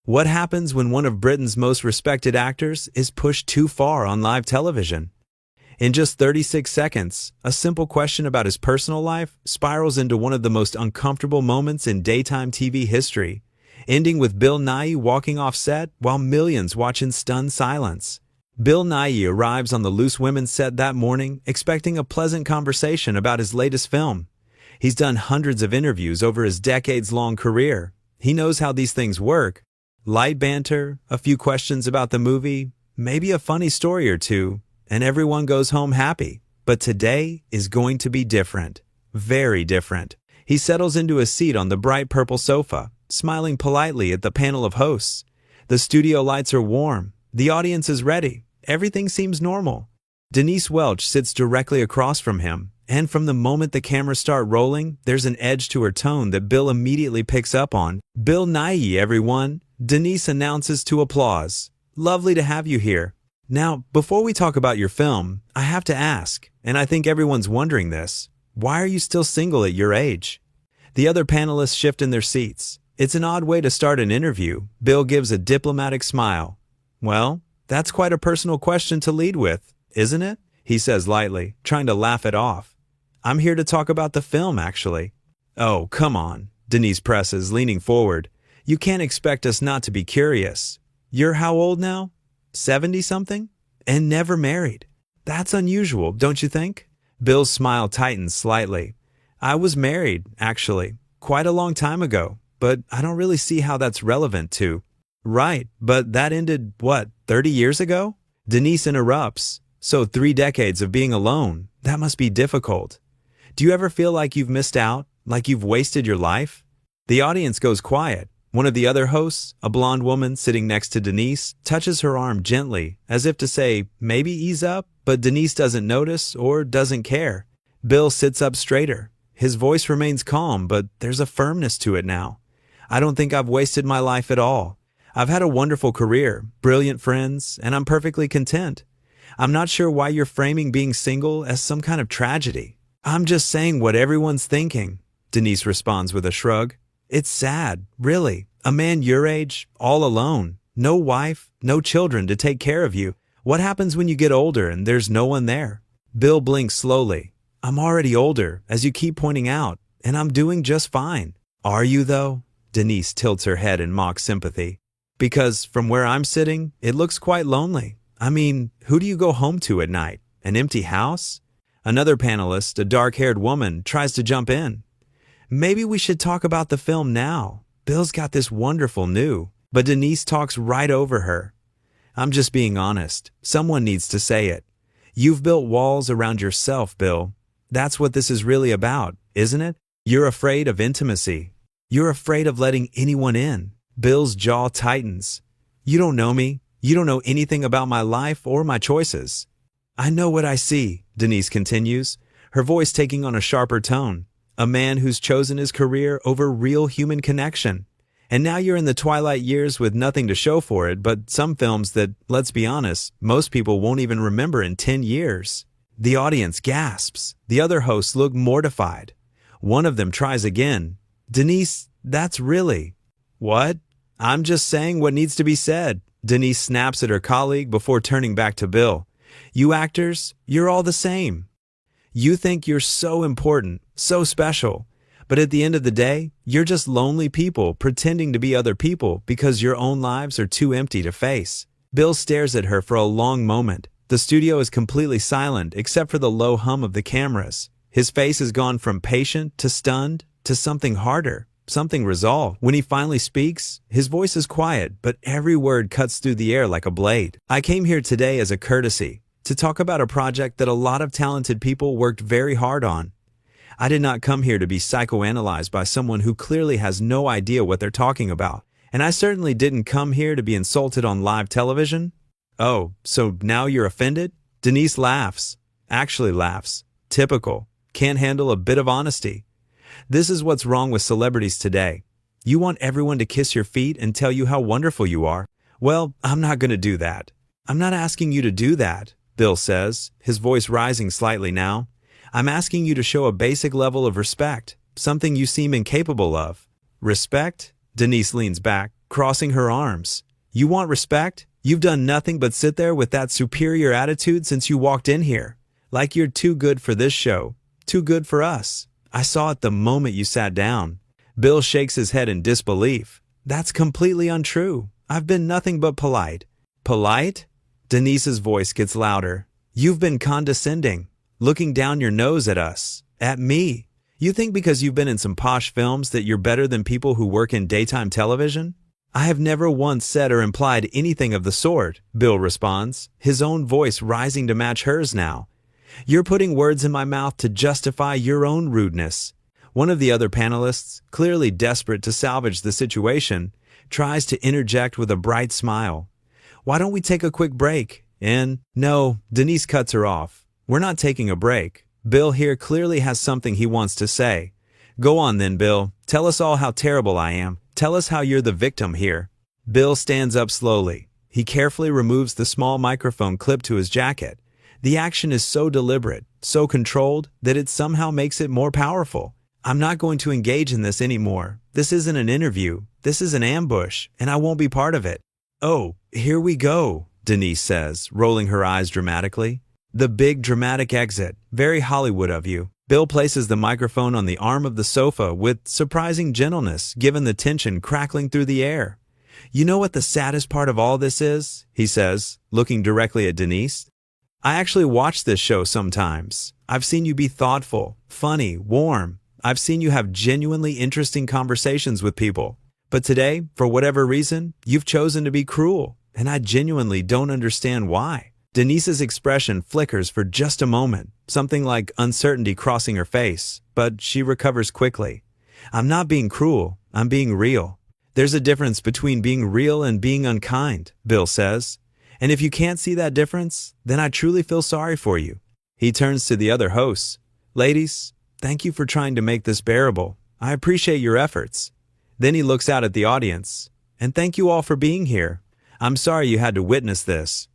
What happens when one of Britain's most respected actors is pushed too far on live television? In just 36 seconds, a simple question about his personal life spirals into one of the most uncomfortable moments in daytime TV history, ending with Bill Nighy walking off set while millions watch in stunned silence. Bill Nighy arrives on the Loose Women set that morning expecting a pleasant conversation about his latest film. He's done hundreds of interviews over his decades-long career. He knows how these things work. Light banter, a few questions about the movie, maybe a funny story or two, and everyone goes home happy. But today is going to be different. Very different. He settles into a seat on the bright purple sofa, smiling politely at the panel of hosts. The studio lights are warm. The audience is ready. Everything seems normal. Denise Welch sits directly across from him, and from the moment the cameras start rolling, there's an edge to her tone that Bill immediately picks up on. "Bill Nighy, everyone," Denise announces to applause. "Lovely to have you here. Now, before we talk about your film, I have to ask, and I think everyone's wondering this, why are you still single at your age?" The other panelists shift in their seats. It's an odd way to start an interview. Bill gives a diplomatic smile. "Well, that's quite a personal question to lead with, isn't it?" he says lightly, trying to laugh it off. "I'm here to talk about the film, actually." "Oh, come on," Denise presses, leaning forward. "You can't expect us not to be curious. You're how old now? 70-something? And never married. That's unusual, don't you think?" Bill's smile tightens slightly. "I was married, actually, quite a long time ago, but I don't really see how that's relevant to." "Right, but that ended, what, 30 years ago?" Denise interrupts. "So 3 decades of being alone, that must be difficult. Do you ever feel like you've missed out, like you've wasted your life?" The audience goes quiet. One of the other hosts, a blonde woman sitting next to Denise, touches her arm gently, as if to say, maybe ease up, but Denise doesn't notice or doesn't care. Bill sits up straighter. His voice remains calm, but there's a firmness to it now. "I don't think I've wasted my life at all. I've had a wonderful career, brilliant friends, and I'm perfectly content. I'm not sure why you're framing being single as some kind of tragedy." "I'm just saying what everyone's thinking," Denise responds with a shrug. "It's sad, really. A man your age, all alone. No wife, no children to take care of you. What happens when you get older and there's no one there?" Bill blinks slowly. "I'm already older, as you keep pointing out, and I'm doing just fine." "Are you, though?" Denise tilts her head in mock sympathy. "Because from where I'm sitting, it looks quite lonely. I mean, who do you go home to at night? An empty house?" Another panelist, a dark-haired woman, tries to jump in. "Maybe we should talk about the film now. Bill's got this wonderful new." But Denise talks right over her. "I'm just being honest. Someone needs to say it. You've built walls around yourself, Bill. That's what this is really about, isn't it? You're afraid of intimacy. You're afraid of letting anyone in." Bill's jaw tightens. "You don't know me. You don't know anything about my life or my choices." "I know what I see," Denise continues, her voice taking on a sharper tone. "A man who's chosen his career over real human connection. And now you're in the twilight years with nothing to show for it but some films that, let's be honest, most people won't even remember in 10 years. The audience gasps. The other hosts look mortified. One of them tries again. "Denise, that's really..." "What?" "I'm just saying what needs to be said." Denise snaps at her colleague before turning back to Bill. "You actors, you're all the same. You think you're so important, so special, but at the end of the day, you're just lonely people pretending to be other people because your own lives are too empty to face." Bill stares at her for a long moment. The studio is completely silent except for the low hum of the cameras. His face has gone from patient to stunned to something harder, something resolved. When he finally speaks, his voice is quiet, but every word cuts through the air like a blade. "I came here today as a courtesy, to talk about a project that a lot of talented people worked very hard on. I did not come here to be psychoanalyzed by someone who clearly has no idea what they're talking about. And I certainly didn't come here to be insulted on live television." "Oh, so now you're offended?" Denise laughs. Actually laughs. Typical. Can't handle a bit of honesty. This is what's wrong with celebrities today. You want everyone to kiss your feet and tell you how wonderful you are. Well, I'm not going to do that. "I'm not asking you to do that," Bill says, his voice rising slightly now. "I'm asking you to show a basic level of respect, something you seem incapable of." "Respect?" Denise leans back, crossing her arms. You want respect? You've done nothing but sit there with that superior attitude since you walked in here. Like you're too good for this show. Too good for us. I saw it the moment you sat down. Bill shakes his head in disbelief. That's completely untrue. I've been nothing but polite. Polite? Denise's voice gets louder. You've been condescending, looking down your nose at us, at me. You think because you've been in some posh films that you're better than people who work in daytime television? I have never once said or implied anything of the sort, Bill responds, his own voice rising to match hers now. You're putting words in my mouth to justify your own rudeness. One of the other panelists, clearly desperate to salvage the situation, tries to interject with a bright smile. Why don't we take a quick break? And no, Denise cuts her off. We're not taking a break. Bill here clearly has something he wants to say. Go on then, Bill. Tell us all how terrible I am. Tell us how you're the victim here. Bill stands up slowly. He carefully removes the small microphone clipped to his jacket. The action is so deliberate, so controlled, that it somehow makes it more powerful. I'm not going to engage in this anymore. This isn't an interview. This is an ambush, and I won't be part of it. Oh, here we go, Denise says, rolling her eyes dramatically. The big dramatic exit. Very Hollywood of you. Bill places the microphone on the arm of the sofa with surprising gentleness, given the tension crackling through the air. You know what the saddest part of all this is? He says, looking directly at Denise. I actually watch this show sometimes. I've seen you be thoughtful, funny, warm. I've seen you have genuinely interesting conversations with people. But today, for whatever reason, you've chosen to be cruel, and I genuinely don't understand why. Denise's expression flickers for just a moment, something like uncertainty crossing her face, but she recovers quickly. I'm not being cruel, I'm being real. There's a difference between being real and being unkind, Bill says. And if you can't see that difference, then I truly feel sorry for you. He turns to the other hosts. Ladies, thank you for trying to make this bearable. I appreciate your efforts. Then he looks out at the audience. And thank you all for being here. I'm sorry you had to witness this.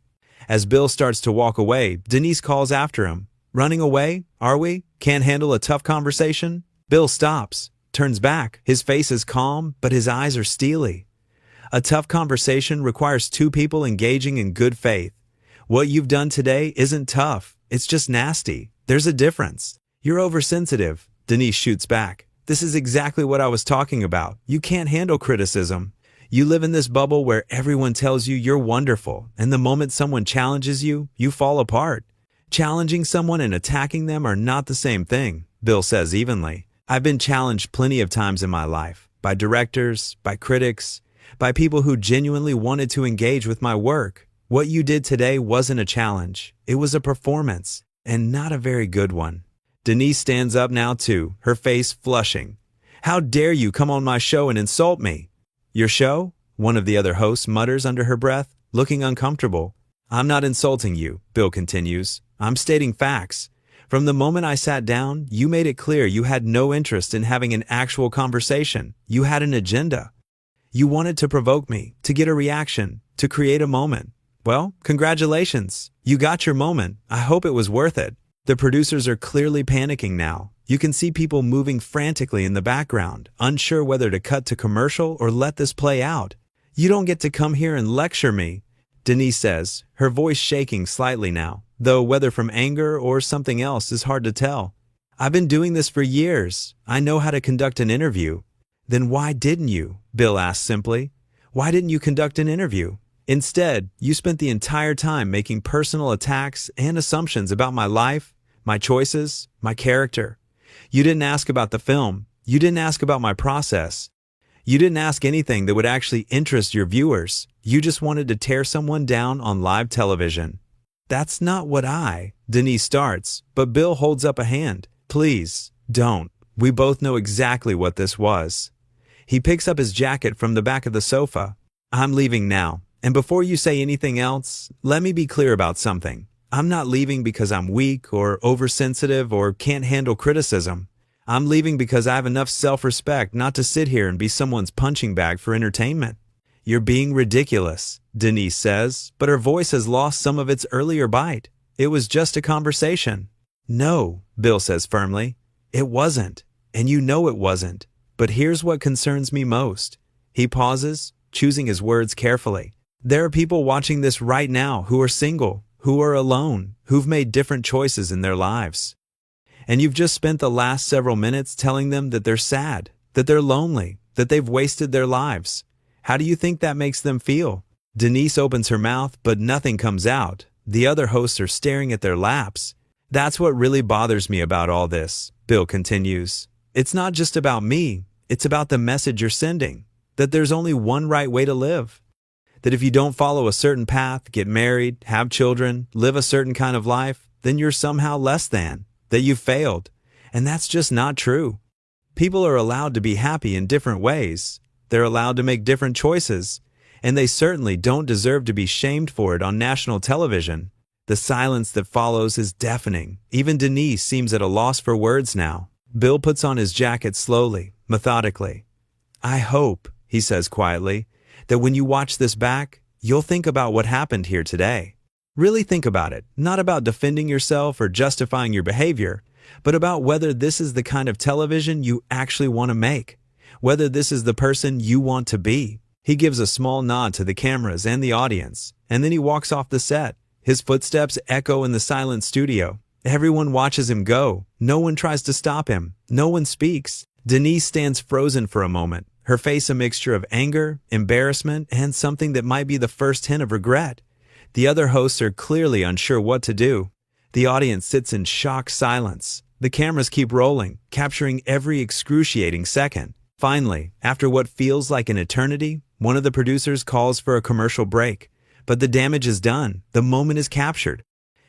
As Bill starts to walk away, Denise calls after him. Running away? Are we? Can't handle a tough conversation? Bill stops, turns back. His face is calm, but his eyes are steely. A tough conversation requires two people engaging in good faith. What you've done today isn't tough. It's just nasty. There's a difference. You're oversensitive, Denise shoots back. This is exactly what I was talking about. You can't handle criticism. You live in this bubble where everyone tells you you're wonderful, and the moment someone challenges you, you fall apart. Challenging someone and attacking them are not the same thing, Bill says evenly. I've been challenged plenty of times in my life, by directors, by critics, by people who genuinely wanted to engage with my work. What you did today wasn't a challenge. It was a performance, and not a very good one. Denise stands up now too, her face flushing. How dare you come on my show and insult me? Your show? One of the other hosts mutters under her breath, looking uncomfortable. I'm not insulting you, Bill continues. I'm stating facts. From the moment I sat down, you made it clear you had no interest in having an actual conversation. You had an agenda. You wanted to provoke me, to get a reaction, to create a moment. Well, congratulations. You got your moment. I hope it was worth it. The producers are clearly panicking now. You can see people moving frantically in the background, unsure whether to cut to commercial or let this play out. You don't get to come here and lecture me, Denise says, her voice shaking slightly now, though whether from anger or something else is hard to tell. I've been doing this for years. I know how to conduct an interview. Then why didn't you? Bill asked simply. Why didn't you conduct an interview? Instead, you spent the entire time making personal attacks and assumptions about my life, my choices, my character. You didn't ask about the film. You didn't ask about my process. You didn't ask anything that would actually interest your viewers. You just wanted to tear someone down on live television. That's not what Denise starts, but Bill holds up a hand. Please, don't. We both know exactly what this was. He picks up his jacket from the back of the sofa. I'm leaving now. And before you say anything else, let me be clear about something. I'm not leaving because I'm weak or oversensitive or can't handle criticism. I'm leaving because I have enough self-respect not to sit here and be someone's punching bag for entertainment. You're being ridiculous, Denise says, but her voice has lost some of its earlier bite. It was just a conversation. No, Bill says firmly. It wasn't, and you know it wasn't. But here's what concerns me most. He pauses, choosing his words carefully. There are people watching this right now who are single, who are alone, who've made different choices in their lives. And you've just spent the last several minutes telling them that they're sad, that they're lonely, that they've wasted their lives. How do you think that makes them feel? Denise opens her mouth, but nothing comes out. The other hosts are staring at their laps. That's what really bothers me about all this, Bill continues. It's not just about me, it's about the message you're sending, that there's only one right way to live. That if you don't follow a certain path, get married, have children, live a certain kind of life, then you're somehow less than, that you've failed. And that's just not true. People are allowed to be happy in different ways. They're allowed to make different choices. And they certainly don't deserve to be shamed for it on national television. The silence that follows is deafening. Even Denise seems at a loss for words now. Bill puts on his jacket slowly, methodically. I hope, he says quietly, that when you watch this back, you'll think about what happened here today. Really think about it, not about defending yourself or justifying your behavior, but about whether this is the kind of television you actually want to make, whether this is the person you want to be. He gives a small nod to the cameras and the audience, and then he walks off the set. His footsteps echo in the silent studio. Everyone watches him go. No one tries to stop him. No one speaks. Denise stands frozen for a moment, her face a mixture of anger, embarrassment, and something that might be the first hint of regret. The other hosts are clearly unsure what to do. The audience sits in shocked silence. The cameras keep rolling, capturing every excruciating second. Finally, after what feels like an eternity, one of the producers calls for a commercial break. But the damage is done. The moment is captured.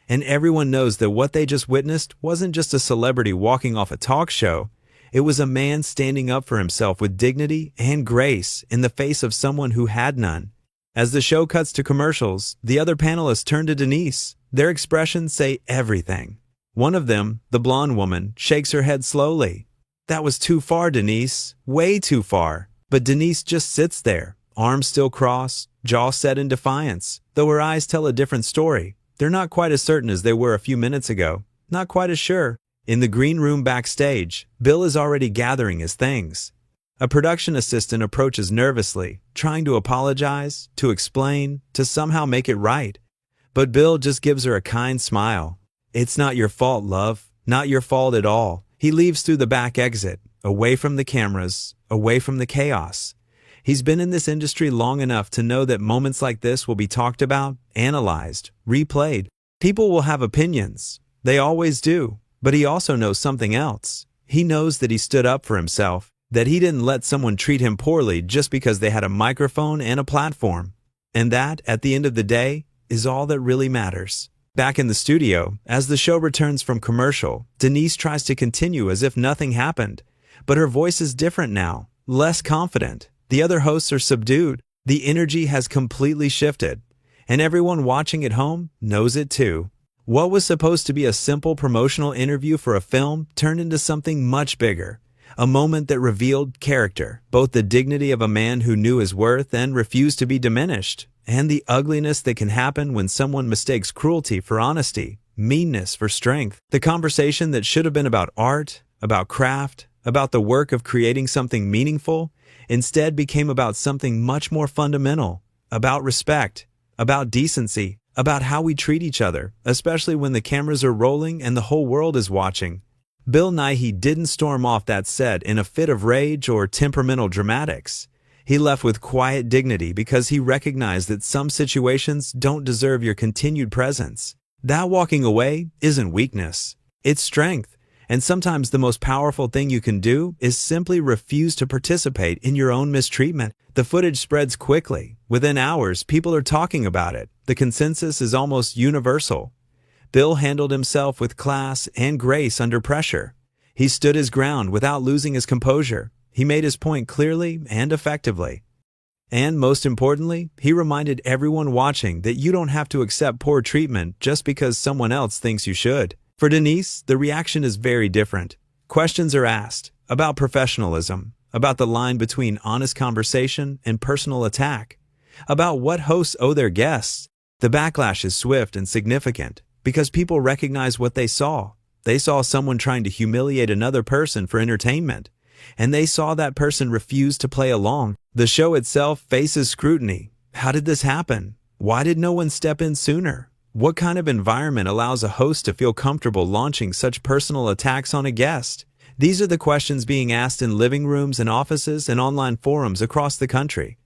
And everyone knows that what they just witnessed wasn't just a celebrity walking off a talk show. It was a man standing up for himself with dignity and grace in the face of someone who had none. As the show cuts to commercials, the other panelists turn to Denise. Their expressions say everything. One of them, the blonde woman, shakes her head slowly. That was too far, Denise. Way too far. But Denise just sits there, arms still crossed, jaw set in defiance, though her eyes tell a different story. They're not quite as certain as they were a few minutes ago, not quite as sure. In the green room backstage, Bill is already gathering his things. A production assistant approaches nervously, trying to apologize, to explain, to somehow make it right. But Bill just gives her a kind smile. It's not your fault, love. Not your fault at all. He leaves through the back exit, away from the cameras, away from the chaos. He's been in this industry long enough to know that moments like this will be talked about, analyzed, replayed. People will have opinions. They always do. But he also knows something else. He knows that he stood up for himself, that he didn't let someone treat him poorly just because they had a microphone and a platform. And that, at the end of the day, is all that really matters. Back in the studio, as the show returns from commercial, Denise tries to continue as if nothing happened. But her voice is different now, less confident. The other hosts are subdued. The energy has completely shifted. And everyone watching at home knows it too. What was supposed to be a simple promotional interview for a film turned into something much bigger. A moment that revealed character, both the dignity of a man who knew his worth and refused to be diminished, and the ugliness that can happen when someone mistakes cruelty for honesty, meanness for strength. The conversation that should have been about art, about craft, about the work of creating something meaningful, instead became about something much more fundamental, about respect, about decency, about how we treat each other, especially when the cameras are rolling and the whole world is watching. Bill Nighy didn't storm off that set in a fit of rage or temperamental dramatics. He left with quiet dignity because he recognized that some situations don't deserve your continued presence. That walking away isn't weakness, it's strength. And sometimes the most powerful thing you can do is simply refuse to participate in your own mistreatment. The footage spreads quickly. Within hours, people are talking about it. The consensus is almost universal. Bill handled himself with class and grace under pressure. He stood his ground without losing his composure. He made his point clearly and effectively. And most importantly, he reminded everyone watching that you don't have to accept poor treatment just because someone else thinks you should. For Denise, the reaction is very different. Questions are asked about professionalism, about the line between honest conversation and personal attack, about what hosts owe their guests. The backlash is swift and significant because people recognize what they saw. They saw someone trying to humiliate another person for entertainment. and they saw that person refuse to play along. The show itself faces scrutiny. How did this happen? Why did no one step in sooner? What kind of environment allows a host to feel comfortable launching such personal attacks on a guest? These are the questions being asked in living rooms and offices and online forums across the country.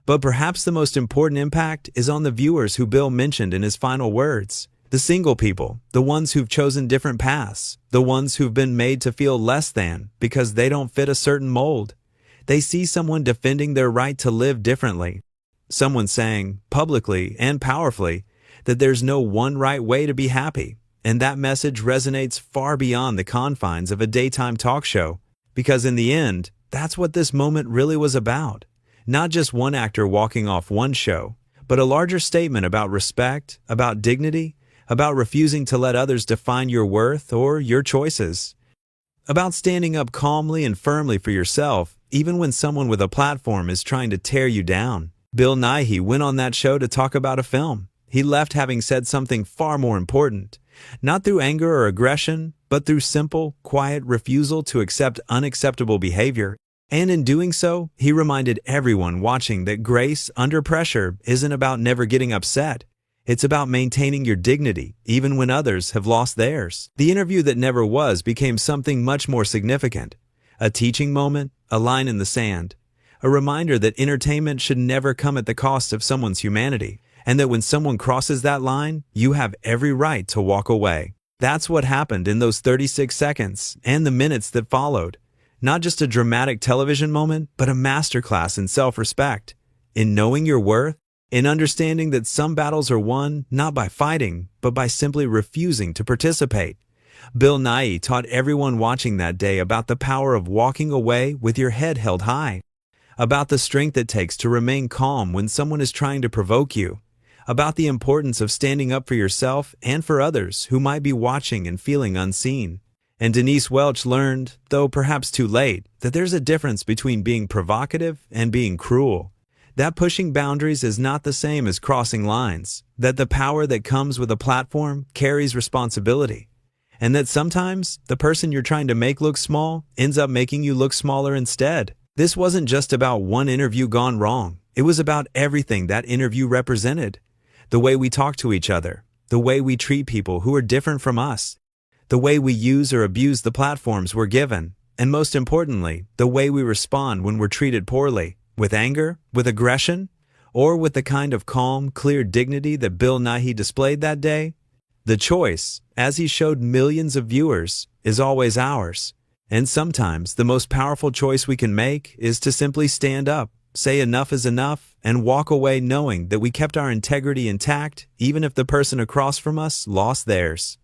But perhaps the most important impact is on the viewers who Bill mentioned in his final words. The single people, the ones who've chosen different paths, the ones who've been made to feel less than because they don't fit a certain mold. They see someone defending their right to live differently. Someone saying, publicly and powerfully, that there's no one right way to be happy. And that message resonates far beyond the confines of a daytime talk show. Because in the end, that's what this moment really was about. Not just one actor walking off one show, but a larger statement about respect, about dignity, about refusing to let others define your worth or your choices. About standing up calmly and firmly for yourself, even when someone with a platform is trying to tear you down. Bill Nighy went on that show to talk about a film. He left having said something far more important. Not through anger or aggression, but through simple, quiet refusal to accept unacceptable behavior. And in doing so, he reminded everyone watching that grace under pressure isn't about never getting upset. It's about maintaining your dignity, even when others have lost theirs. The interview that never was became something much more significant. A teaching moment, a line in the sand. A reminder that entertainment should never come at the cost of someone's humanity. And that when someone crosses that line, you have every right to walk away. That's what happened in those 36 seconds and the minutes that followed. Not just a dramatic television moment, but a masterclass in self-respect, in knowing your worth, in understanding that some battles are won not by fighting, but by simply refusing to participate. Bill Nighy taught everyone watching that day about the power of walking away with your head held high, about the strength it takes to remain calm when someone is trying to provoke you, about the importance of standing up for yourself and for others who might be watching and feeling unseen. And Denise Welch learned, though perhaps too late, that there's a difference between being provocative and being cruel. That pushing boundaries is not the same as crossing lines, that the power that comes with a platform carries responsibility, and that sometimes the person you're trying to make look small ends up making you look smaller instead. This wasn't just about one interview gone wrong. It was about everything that interview represented. The way we talk to each other, the way we treat people who are different from us, the way we use or abuse the platforms we're given, and most importantly, the way we respond when we're treated poorly, with anger, with aggression, or with the kind of calm, clear dignity that Bill Nighy displayed that day. The choice, as he showed millions of viewers, is always ours. And sometimes the most powerful choice we can make is to simply stand up, say enough is enough, and walk away knowing that we kept our integrity intact even if the person across from us lost theirs.